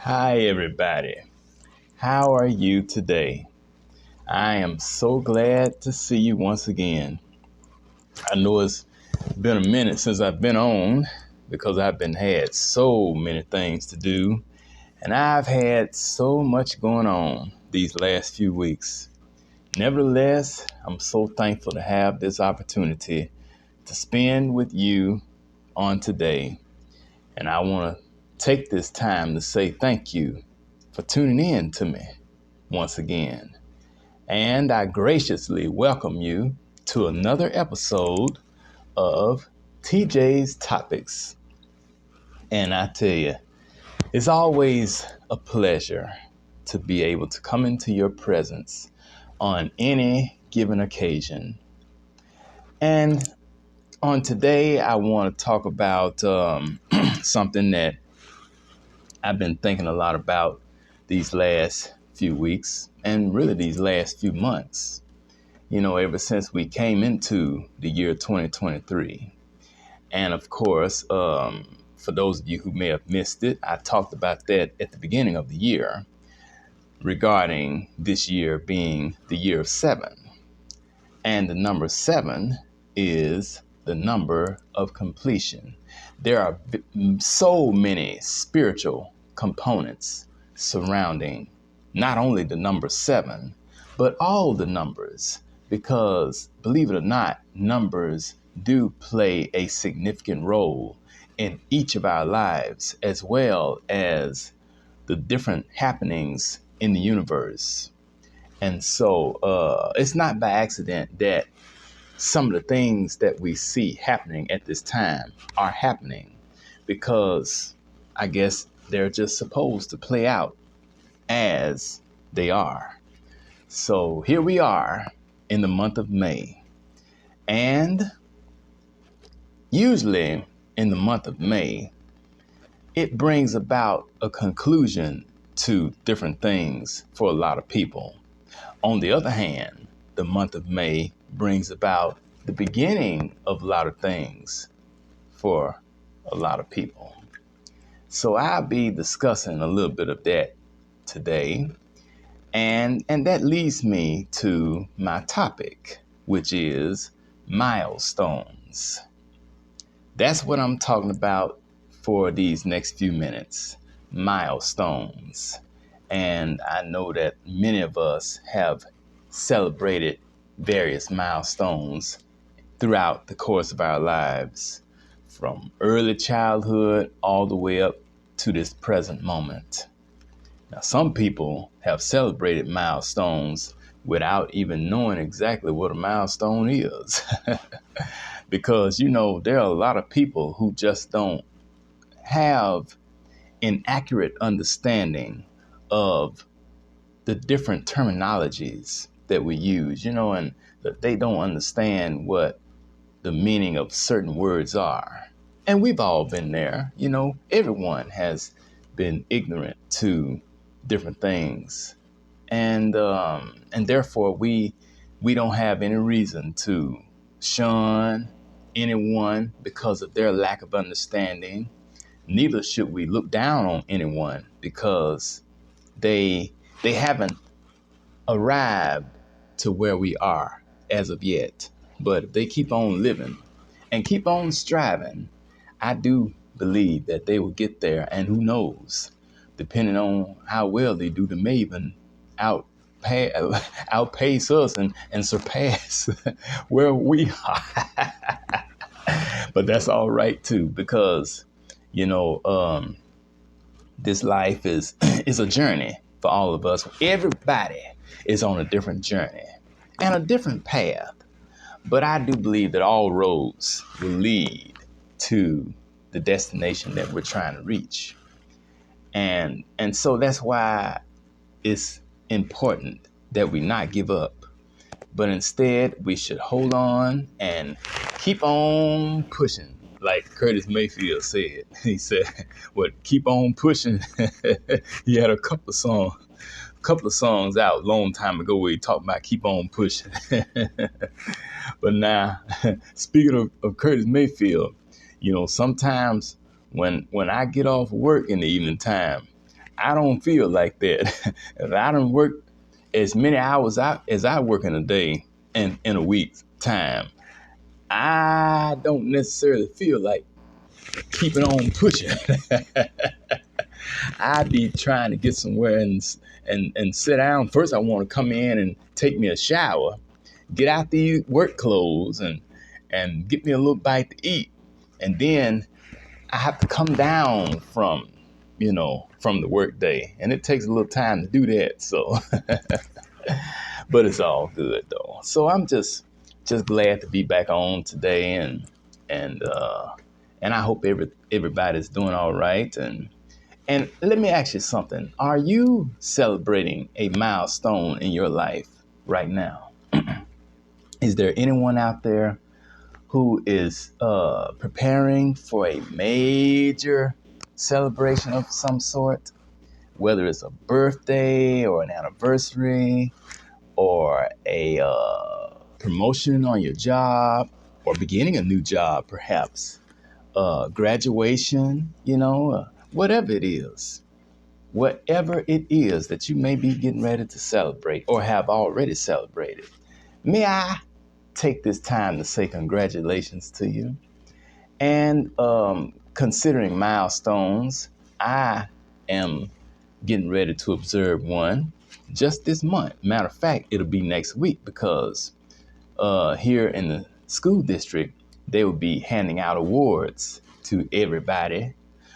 Hi, everybody. How are you today? I am so glad to see you once again. I know it's been a minute since I've been on because I've been had so many things to do and I've had so much going on these last few weeks. Nevertheless, I'm so thankful to have this opportunity to spend with you on today. And I want to take this time to say thank you for tuning in to me once again. And I graciously welcome you to another episode of TJ's Topics. And I tell you, it's always a pleasure to be able to come into your presence on any given occasion. And on today, I want to talk about something that I've been thinking a lot about these last few weeks and really these last few months. Ever since we came into the year 2023. And of course, for those of you who may have missed it, I talked about that at the beginning of the year regarding this year being the year of seven. And the number seven is the number of completion. There are so many spiritual components surrounding not only the number seven, but all the numbers, because believe it or not, numbers do play a significant role in each of our lives, as well as the different happenings in the universe. And so it's not by accident that some of the things that we see happening at this time are happening, because I guess they're just supposed to play out as they are. So here we are in the month of May. And usually in the month of May, it brings about a conclusion to different things for a lot of people. On the other hand, the month of May brings about the beginning of a lot of things for a lot of people. So I'll be discussing a little bit of that today. And that leads me to my topic, which is milestones. That's what I'm talking about for these next few minutes. Milestones. And I know that many of us have celebrated various milestones throughout the course of our lives, from early childhood all the way up to this present moment. Now, some people have celebrated milestones without even knowing exactly what a milestone is. Because, there are a lot of people who just don't have an accurate understanding of the different terminologies that we use, and that they don't understand what the meaning of certain words are. And we've all been there, everyone has been ignorant to different things. And therefore we don't have any reason to shun anyone because of their lack of understanding. Neither should we look down on anyone because they haven't arrived to where we are as of yet. But if they keep on living and keep on striving, I do believe that they will get there. And who knows, depending on how well they do, they may even outpace us and surpass where we are. But that's all right too, because this life is is a journey for all of us. Everybody is on a different journey and a different path. But I do believe that all roads will lead to the destination that we're trying to reach. And so that's why it's important that we not give up, but instead we should hold on and keep on pushing. Like Curtis Mayfield said, he said, "What? Keep on pushing." He had a couple of songs out a long time ago where he talked about keep on pushing. But now, speaking of Curtis Mayfield, sometimes when I get off work in the evening time, I don't feel like that. If I don't work as many hours as I work in a day and in a week's time, I don't necessarily feel like keeping on pushing. I be trying to get somewhere and sit down. First, I want to come in and take me a shower, get out the work clothes, and get me a little bite to eat, and then I have to come down from the work day, and it takes a little time to do that. So, but it's all good though. So I'm just glad to be back on today, and uh, and I hope everybody's doing all right. And let me ask you something: are you celebrating a milestone in your life right now? Is there anyone out there who is preparing for a major celebration of some sort, whether it's a birthday or an anniversary or a promotion on your job or beginning a new job, perhaps graduation, whatever it is that you may be getting ready to celebrate or have already celebrated. May I take this time to say congratulations to you? And considering milestones, I am getting ready to observe one just this month. Matter of fact, it'll be next week because here in the school district, they will be handing out awards to everybody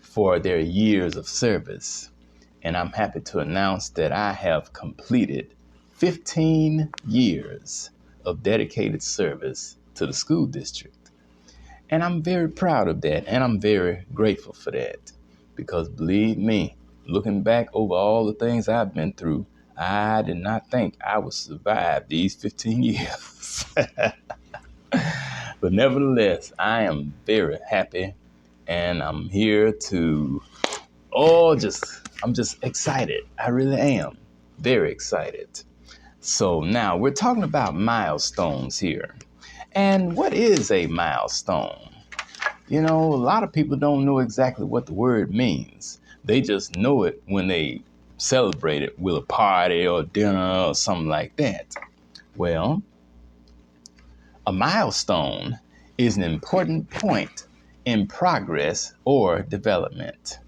for their years of service. And I'm happy to announce that I have completed 15 years of dedicated service to the school district. And I'm very proud of that. And I'm very grateful for that. Because believe me, looking back over all the things I've been through, I did not think I would survive these 15 years. But nevertheless, I am very happy. And I'm here to, I'm just excited. I really am. Very excited. So now we're talking about milestones here. And what is a milestone? A lot of people don't know exactly what the word means. They just know it when they celebrate it with a party or dinner or something like that. Well, a milestone is an important point in progress or development.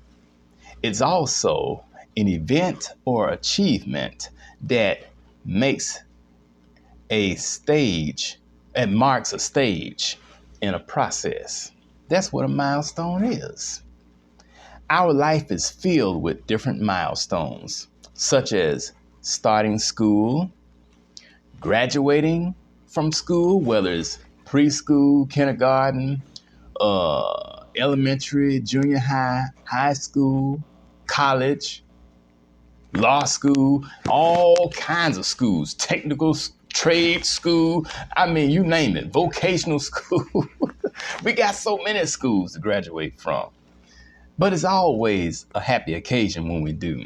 It's also an event or achievement that makes a stage and marks a stage in a process. That's what a milestone is. Our life is filled with different milestones, such as starting school, graduating from school, whether it's preschool, kindergarten, elementary, junior high, high school, college, law school, all kinds of schools, technical trade school. I mean, you name it, vocational school. We got so many schools to graduate from. But it's always a happy occasion when we do.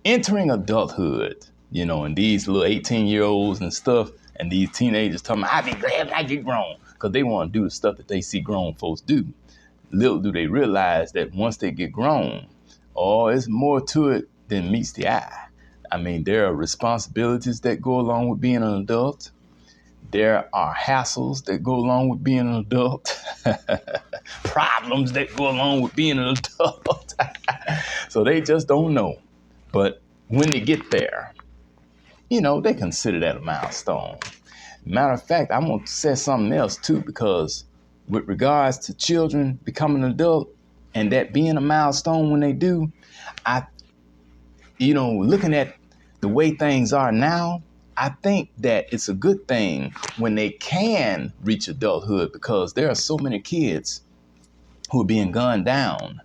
Entering adulthood, and these little 18-year-olds and stuff, and these teenagers talking about, I be glad when I get grown, because they want to do the stuff that they see grown folks do. Little do they realize that once they get grown, it's more to it than meets the eye. I mean, there are responsibilities that go along with being an adult. There are hassles that go along with being an adult. Problems that go along with being an adult. So they just don't know. But when they get there, they consider that a milestone. Matter of fact, I'm going to say something else too, because with regards to children becoming an adult and that being a milestone when they do, looking at the way things are now, I think that it's a good thing when they can reach adulthood, because there are so many kids who are being gunned down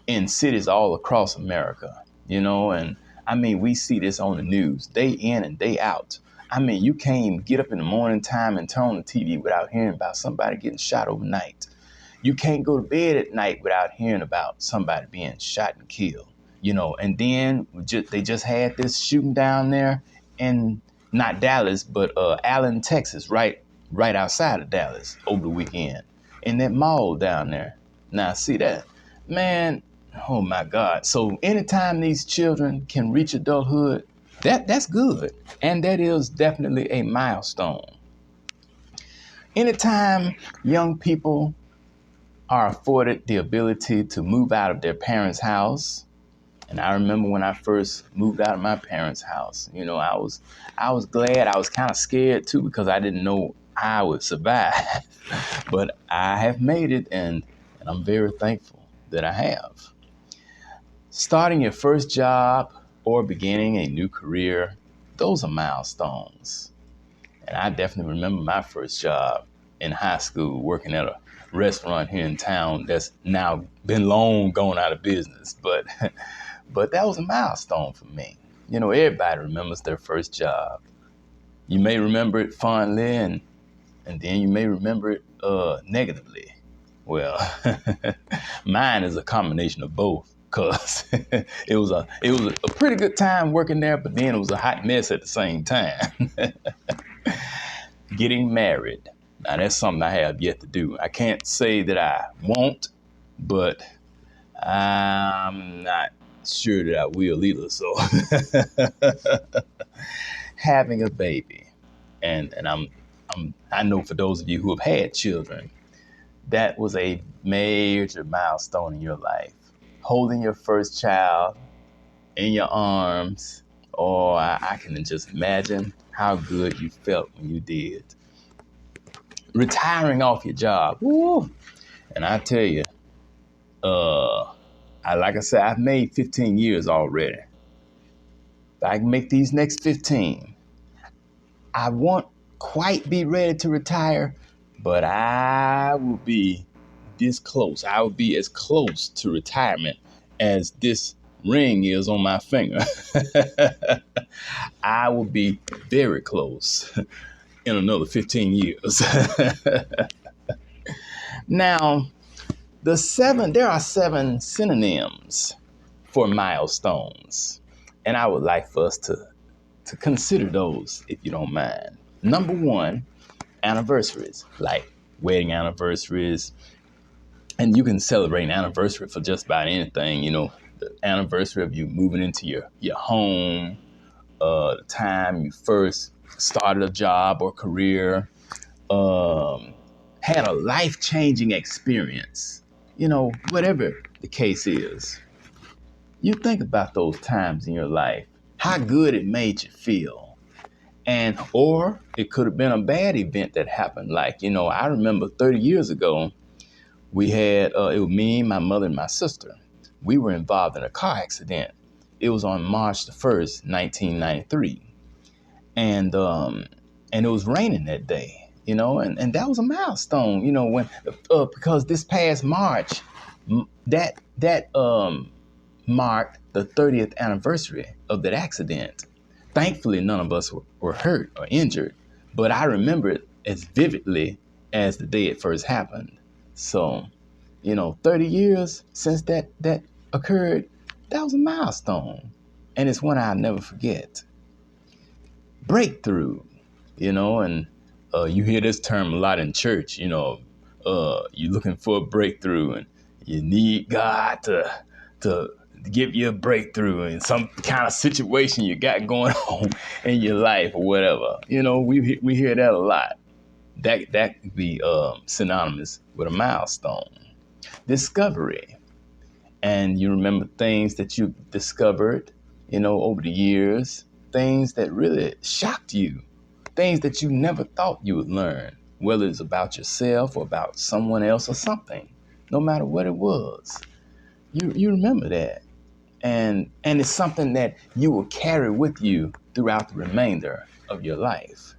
in cities all across America, and I mean, we see this on the news day in and day out. I mean, you can't even get up in the morning time and turn on the TV without hearing about somebody getting shot overnight. You can't go to bed at night without hearing about somebody being shot and killed, and then they just had this shooting down there in not Dallas, but Allen, Texas, right outside of Dallas over the weekend in that mall down there. Now, see that, man, Oh my God. So anytime these children can reach adulthood, that's good. And that is definitely a milestone. Anytime young people are afforded the ability to move out of their parents' house. And I remember when I first moved out of my parents' house, I was glad. I was kind of scared too because I didn't know how I would survive. But I have made it, and I'm very thankful that I have. Starting your first job or beginning a new career, those are milestones. And I definitely remember my first job in high school working at a restaurant here in town that's now been long gone out of business. But but that was a milestone for me. Everybody remembers their first job. You may remember it fondly and then you may remember it negatively. Well, mine is a combination of both because it was a pretty good time working there, but then it was a hot mess at the same time. Getting married. Now that's something I have yet to do. I can't say that I won't, but I'm not sure that I will either. So having a baby, and I know for those of you who have had children, that was a major milestone in your life. Holding your first child in your arms, or I can just imagine how good you felt when you did. Retiring off your job. Woo. And I tell you, like I said, I've made 15 years already. If I can make these next 15, I won't quite be ready to retire, but I will be this close. I will be as close to retirement as this ring is on my finger. I will be very close in another 15 years. Now, there are 7 synonyms for milestones. And I would like for us to consider those if you don't mind. Number 1, anniversaries, like wedding anniversaries. And you can celebrate an anniversary for just about anything, the anniversary of you moving into your home, the time you first started a job or career, had a life-changing experience, whatever the case is. You think about those times in your life, how good it made you feel. Or it could have been a bad event that happened. Like, I remember 30 years ago, we had, it was me, my mother, and my sister. We were involved in a car accident. It was on March the 1st, 1993. And it was raining that day, and that was a milestone, because this past March, that marked the 30th anniversary of that accident. Thankfully, none of us were hurt or injured, but I remember it as vividly as the day it first happened. So, 30 years since that occurred, that was a milestone, and it's one I'll never forget. Breakthrough, and you hear this term a lot in church, you're looking for a breakthrough and you need God to give you a breakthrough in some kind of situation you got going on in your life or whatever. We hear that a lot. That could be synonymous with a milestone. Discovery. And you remember things that you discovered, over the years, things that really shocked you, things that you never thought you would learn, whether it's about yourself or about someone else or something, no matter what it was. You remember that. And it's something that you will carry with you throughout the remainder of your life.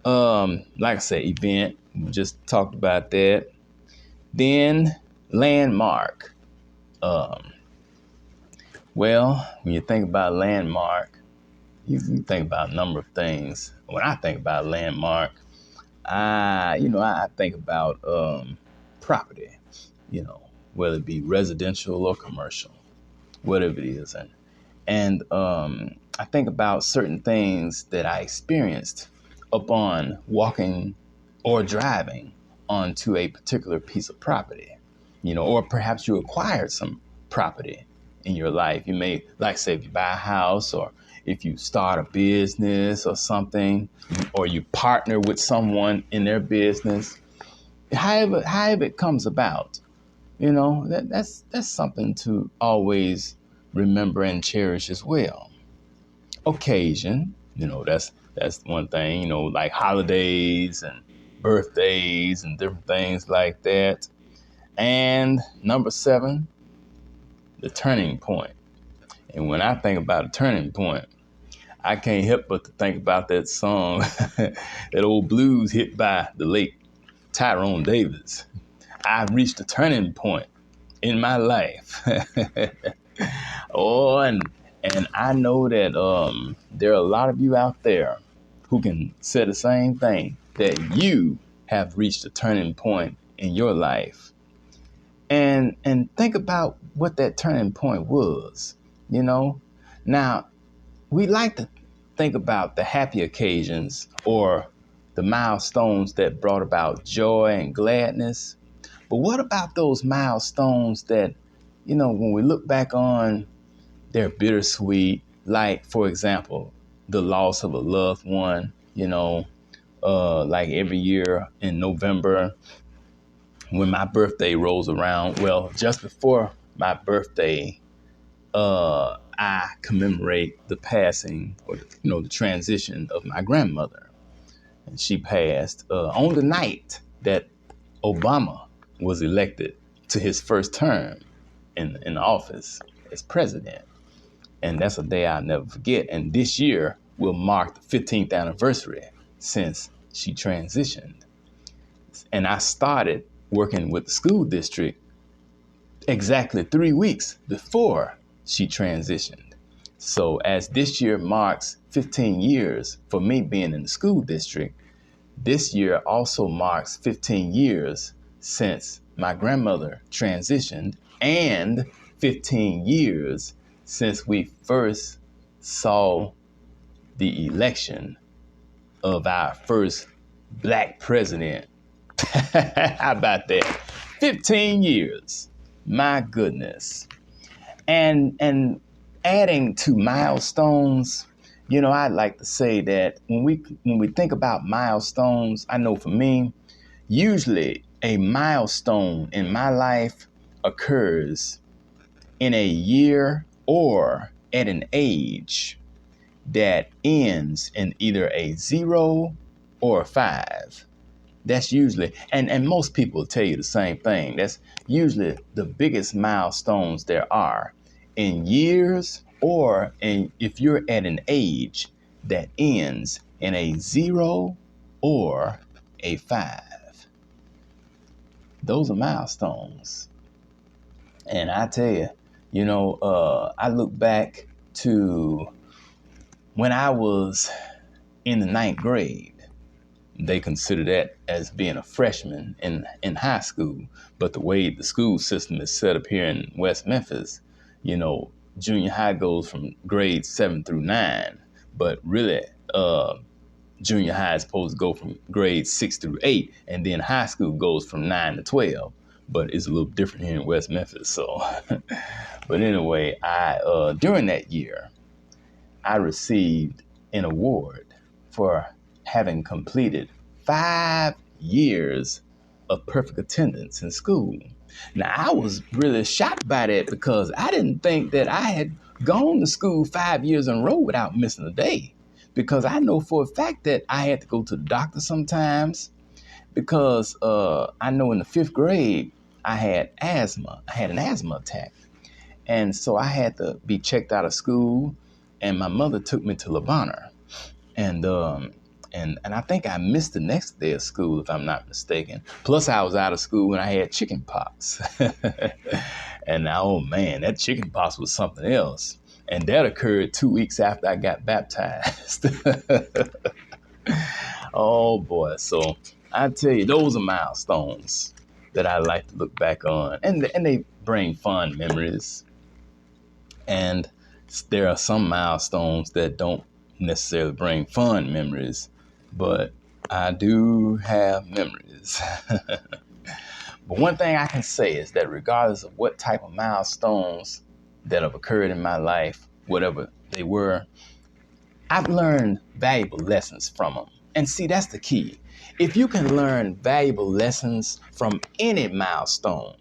Like I said, event, we just talked about that. Then landmark. Well, when you think about landmark, you think about a number of things. When I think about landmark, I think about property, whether it be residential or commercial, whatever it is. And I think about certain things that I experienced upon walking or driving onto a particular piece of property, or perhaps you acquired some property in your life. You may, like say, if you buy a house, or if you start a business or something, or you partner with someone in their business, however it comes about, that's something to always remember and cherish as well. Occasion, that's one thing, like holidays and birthdays and different things like that. And number 7, the turning point. And when I think about a turning point, I can't help but to think about that song, that old blues hit by the late Tyrone Davis. I've reached a turning point in my life. Oh, and I know that there are a lot of you out there who can say the same thing, that you have reached a turning point in your life. And think about what that turning point was, Now, we like to think about the happy occasions or the milestones that brought about joy and gladness. But what about those milestones that, when we look back on, they're bittersweet? Like, for example, the loss of a loved one, like every year in November, when my birthday rolls around, well, just before my birthday, I commemorate the passing, or the transition of my grandmother. And she passed on the night that Obama was elected to his first term in office as president. And that's a day I'll never forget. And this year will mark the 15th anniversary since she transitioned. And I started working with the school district exactly 3 weeks before she transitioned. So as this year marks 15 years for me being in the school district, this year also marks 15 years since my grandmother transitioned, and 15 years since we first saw the election of our first black president. How about that? 15 years. My goodness. And adding to milestones, I'd like to say that when we think about milestones, I know for me, usually a milestone in my life occurs in a year or at an age that ends in either a 0 or a 5. That's usually, and most people tell you the same thing. That's usually the biggest milestones there are in years, or if you're at an age that ends in a 0 or a 5. Those are milestones. And I tell you, I look back to when I was in the 9th grade. They consider that as being a freshman in high school. But the way the school system is set up here in West Memphis, junior high goes from grades 7 through 9. But really, junior high is supposed to go from grades 6 through 8. And then high school goes from 9 to 12. But it's a little different here in West Memphis. So, but anyway, during that year, I received an award for having completed 5 years of perfect attendance in school. Now, I was really shocked by that because I didn't think that I had gone to school 5 years in a row without missing a day. Because I know for a fact that I had to go to the doctor sometimes, because I know in the 5th grade, I had asthma. I had an asthma attack. And so I had to be checked out of school, and my mother took me to Laverne. And I think I missed the next day of school, if I'm not mistaken. Plus, I was out of school and I had chicken pox. And oh man, that chicken pox was something else. And that occurred 2 weeks after I got baptized. Oh boy. So I tell you, those are milestones that I like to look back on. And they bring fond memories. And there are some milestones that don't necessarily bring fun memories, but I do have memories. But one thing I can say is that regardless of what type of milestones that have occurred in my life, whatever they were, I've learned valuable lessons from them. And see, that's the key. If you can learn valuable lessons from any milestone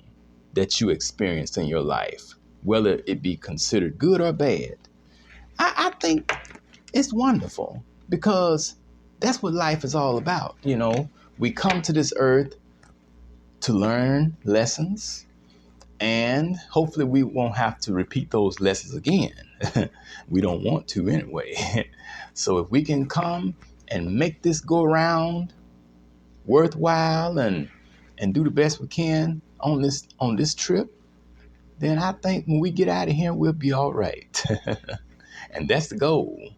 that you experienced in your life, whether it be considered good or bad, I think it's wonderful because that's what life is all about. You know, we come to this earth to learn lessons, and hopefully we won't have to repeat those lessons again. We don't want to anyway. So if we can come and make this go around worthwhile and do the best we can on this trip, then I think when we get out of here, we'll be all right. And that's the goal.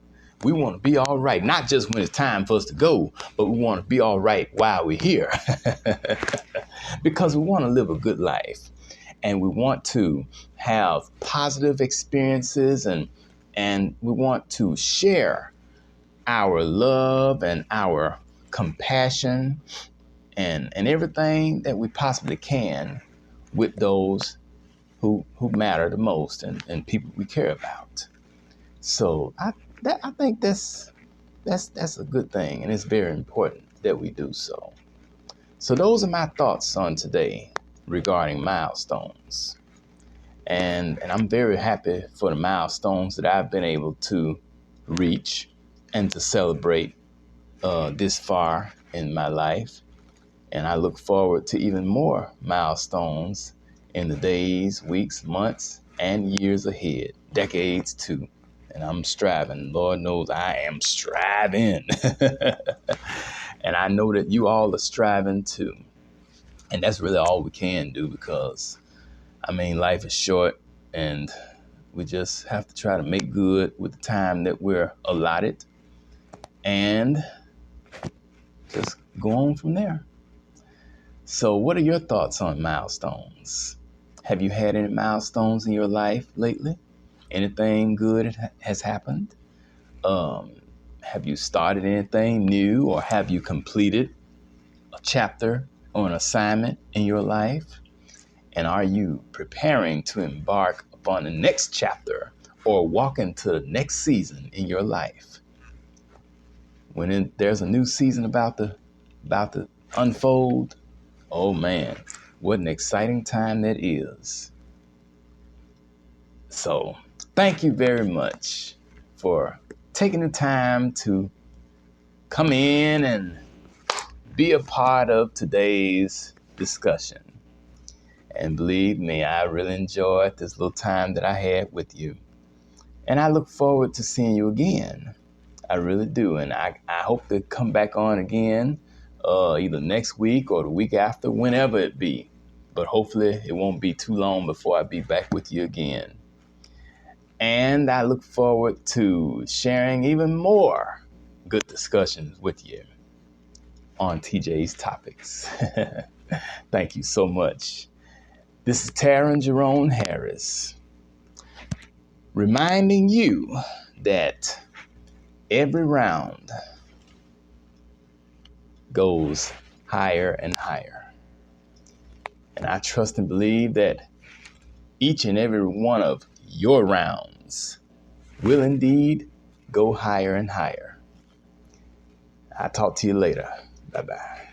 We want to be all right, not just when it's time for us to go, but we want to be all right while we're here. Because we want to live a good life and we want to have positive experiences, and we want to share our love and our compassion and everything that we possibly can with those who matter the most and people we care about. So I think that's a good thing, and it's very important that we do so. So those are my thoughts on today regarding milestones. And I'm very happy for the milestones that I've been able to reach and to celebrate this far in my life. And I look forward to even more milestones in the days, weeks, months, and years ahead, decades too. And I'm striving. Lord knows I am striving. And I know that you all are striving too. And that's really all we can do because, I mean, life is short and we just have to try to make good with the time that we're allotted and just go on from there. So what are your thoughts on milestones? Have you had any milestones in your life lately? Anything good has happened? Have you started anything new, or have you completed a chapter or an assignment in your life? And are you preparing to embark upon the next chapter or walk into the next season in your life? When there's a new season about to unfold, oh man, what an exciting time that is. So thank you very much for taking the time to come in and be a part of today's discussion. And believe me, I really enjoyed this little time that I had with you. And I look forward to seeing you again. I really do. And I hope to come back on again, either next week or the week after, whenever it be. But hopefully it won't be too long before I be back with you again. And I look forward to sharing even more good discussions with you on TJ's Topics. Thank you so much. This is Taryn Jerome Harris, reminding you that every round goes higher and higher. And I trust and believe that each and every one of your rounds will indeed go higher and higher. I'll talk to you later. Bye-bye.